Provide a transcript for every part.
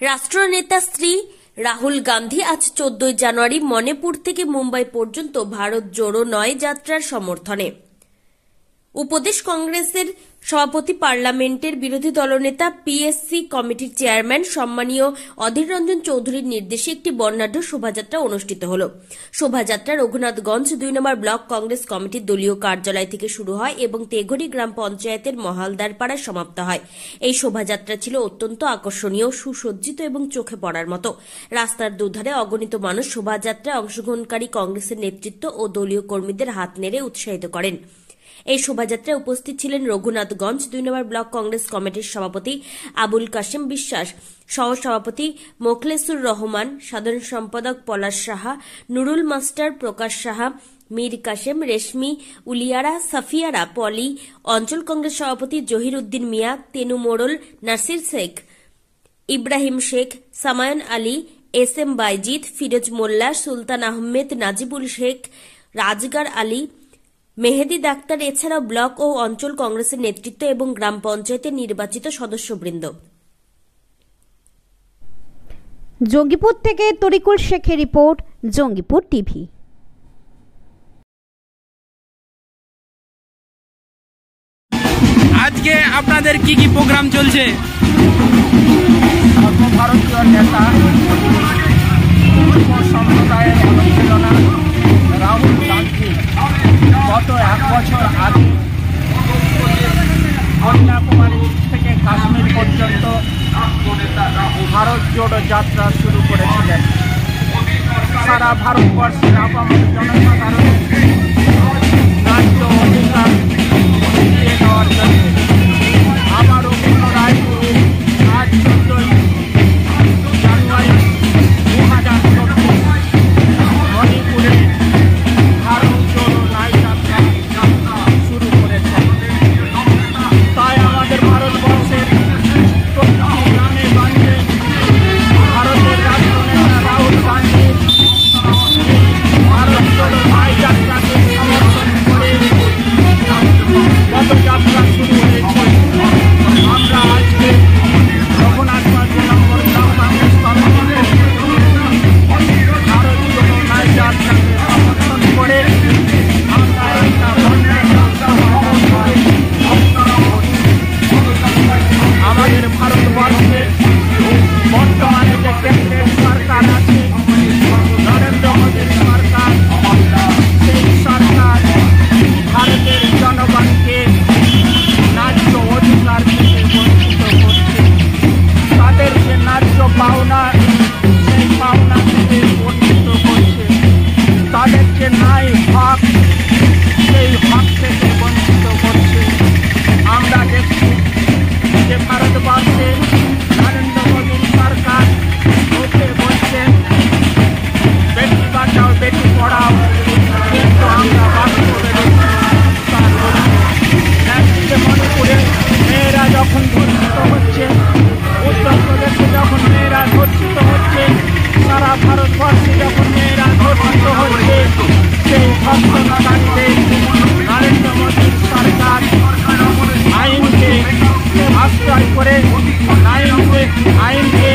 রাষ্ট্রনেতা শ্রী রাহুল গান্ধী আজ 14 জানুয়ারি মণিপুর থেকে মুম্বাই পর্যন্ত ভারত জোড়ো নয় যাত্রার সমর্থনে উপদেশ কংগ্রেসের সভাপতি পার্লামেন্টের বিরোধী দলনেতা পিএসসি কমিটির চেয়ারম্যান সম্মানীয় অধীর রঞ্জন চৌধুরীর নির্দেশে একটি বর্ণাঢ্য শোভাযাত্রা অনুষ্ঠিত হল। শোভাযাত্রা রঘুনাথগঞ্জ 2 নম্বর ব্লক কংগ্রেস কমিটির দলীয় কার্যালয় থেকে শুরু হয় এবং তেঘড়ি গ্রাম পঞ্চায়েতের মহালদারপাড়ায় সমাপ্ত হয়। এই শোভাযাত্রা ছিল অত্যন্ত আকর্ষণীয়, সুসজ্জিত এবং চোখে পড়ার মতো। রাস্তার দুধারে অগণিত মানুষ শোভাযাত্রায় অংশগ্রহণকারী কংগ্রেসের নেতৃত্ব ও দলীয় কর্মীদের হাত নেড়ে উৎসাহিত করেন। এই শোভাযাত্রায় উপস্থিত ছিলেন রঘুনাথগঞ্জ 2 নম্বর ব্লক কংগ্রেস কমিটির সভাপতি আবুল কাশেম বিশ্বাস, সহসভাপতি মোখলেসুর রহমান, সাধারণ সম্পাদক পলাশ সাহা, নুরুল মাস্টার, প্রকাশ সাহা, মীর কাশেম, রেশমি উলিয়ারা, সাফিয়ারা, পলি, অঞ্চল কংগ্রেস সভাপতি জহির উদ্দিন মিয়া, তেনু মোড়ল, নাসির শেখ, ইব্রাহিম শেখ, সামায়ন আলী, এস এম বাইজিদ, ফিরোজ মোল্লা, সুলতান আহমেদ, নাজিবুল শেখ, রাজগার আলী, মেহেদি ডাক্তার এছাড়াও ব্লক ও অঞ্চল কংগ্রেসের নেতৃত্ব এবং গ্রাম পঞ্চায়েতের নির্বাচিত সদস্যবৃন্দ। জঙ্গিপুর থেকে তরিকুল শেখের রিপোর্ট, জঙ্গিপুর টিভি। আজকে আপনাদের কি কি প্রোগ্রাম চলছে? সর্বভারতীয় নেতা সম্প্রদায়ের অনুপ্রেরণা রাহুল গান্ধী গত 1 বছর আগে কন্যাকুমারী থেকে কাশ্মীর পর্যন্ত ভারত জোড়ো যাত্রা শুরু করেছিলেন। সারা ভারতবর্ষের আপামর জনসাধারণ রাজ্য অধিকার দিয়ে দেওয়ার জন্য আবারও পুনরায় আজ 14 জানুয়ারি 2024 মণিপুরে ভারত জোড়ো নয় যাত্রা শুরু করেছে। তাই আমাদের ভারতবর্ষের প্রতিটি গ্রামে গঞ্জে ভারতের রাষ্ট্রনেতা রাহুল গান্ধীর ভারত জোড়ো নয় যাত্রাকে সমর্থন করে পদযাত্রা শুরু হয়েছে। আমরা আজকে রঘুনাথগঞ্জ নম্বর ব্লক কংগ্রেস কমিটিতে ভারত জোড়ো নয় যাত্রাকে সমর্থন করে আমরা একটা আমাদের ভারতবর্ষে বর্তমানে যে কেন্দ্রের সরকার আছে নরেন্দ্র মোদীর সরকার, সেই সরকার ভারতের জনগণকে ন্যায্য অধিকার থেকে বঞ্চিত করছে। তাদের যে ন্যায্য পাওনা, সেই পাওনা থেকে বঞ্চিত করছে। তাদের যে ন্যায় হক, সেই হক থেকে বঞ্চিত করছে। আমরা দেখছি যে ভারতবর্ষে নরেন্দ্র মোদীর সরকার মুখে বলছেন বেটি বাঁচাও বেটি পড়াও, কিন্তু আমরা বাস্তবে দেখছি মণিপুরে মেয়েরা যখন ধর্ষিত হচ্ছে, উত্তরপ্রদেশে যখন মেয়েরা ধর্ষিত হচ্ছে, সারা ভারতবর্ষে যখন মেয়েরা ধর্ষিত হচ্ছে, সেই ধর্ষণকারীদের নরেন্দ্র মোদীর সরকার আইনকে আশ্রয় করে আইনকে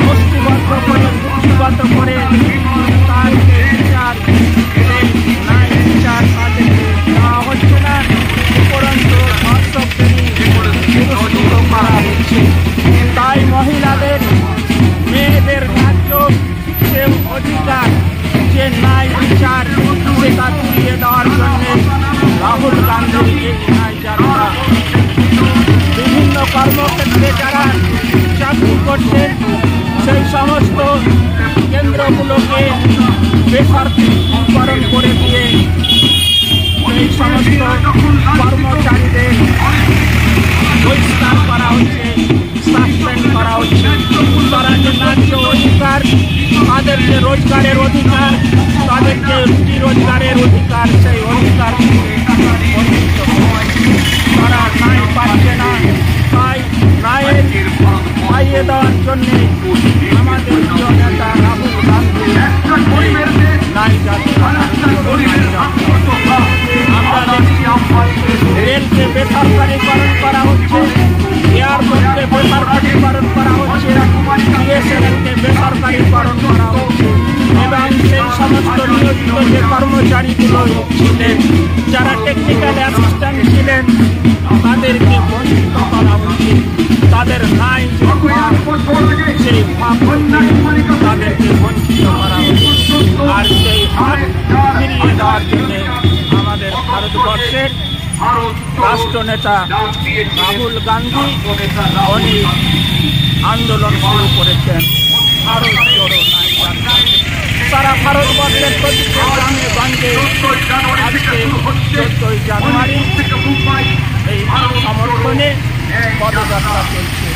মুষ্টিবদ্ধ করে চুক্তিবদ্ধ করে তাকে বিচার তাদেরকে দেওয়া হচ্ছে না, উপরন্তু ধর্ষকদেরই পুরস্কৃত করা হচ্ছে। তাই মহিলাদের, মেয়েদের ন্যায্য যে অধিকার, যে ন্যায় বিচার, সেটা ফিরিয়ে দেওয়ার জন্য রাহুল গান্ধীর এই ন্যায় যাত্রা। বিভিন্ন কর্মক্ষেত্রে যারা চাকরি করছেন, সেই সমস্ত কেন্দ্রগুলোকে বেসরকারীকরণ করে দিয়ে সেই সমস্ত কর্মচারীদের বহিষ্কার করা হচ্ছে, সাসপেন্ড করা হচ্ছে। তারা যে ন্যায্য অধিকার, তাদের যে রোজগারের অধিকার, তাদের যে রুটি রোজগারের অধিকার, সেই অধিকার বঞ্চিত তারা ন্যায় পাচ্ছে না। তাই ন্যায়ের পাইয়ে দেওয়ার জন্যে আমাদের প্রিয় নেতা রাহুল গান্ধী ন্যায় যাত্রা। আমরা দেখছি রেলকে বেসরকারীকরণ করা হচ্ছে, এয়ারপোর্টকে বেসরকারীকরণ করা হচ্ছে, কর্মচারীগুলো ছিলেন, যারা টেকনিক্যাল অ্যাসিস্ট্যান্ট ছিলেন, তাদেরকে বঞ্চিত করা উচিত। তাদের ন্যায় যে সেই ভাব তাদেরকে বঞ্চিত করা উচিত। আর সেই হাত ফিরিয়ে দেওয়ার জন্য আমাদের ভারতবর্ষের রাষ্ট্রনেতা রাহুল গান্ধী উনি আন্দোলন শুরু করেছেন ভারত জোড়ো ন্যায় যাত্রা। সারা ভারতবর্ষের প্রতিটি গ্রামে গঞ্জে আজকে 14 জানুয়ারি এই সমর্থনে পদযাত্রা চলছে।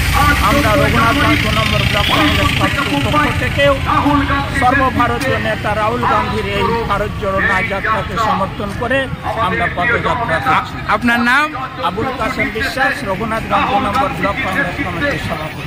আমরা রঘুনাথগঞ্জ 2 নম্বর ব্লক কংগ্রেস কমিটির পক্ষ থেকেও সর্বভারতীয় নেতা রাহুল গান্ধীর এই ভারত জোড়ো ন্যায় যাত্রাকে সমর্থন করে আমরা পদযাত্রা করছি। আপনার নাম? আবুল কাসেম বিশ্বাস, রঘুনাথগঞ্জ 2 নম্বর ব্লক কংগ্রেস কমিটির সভাপতি।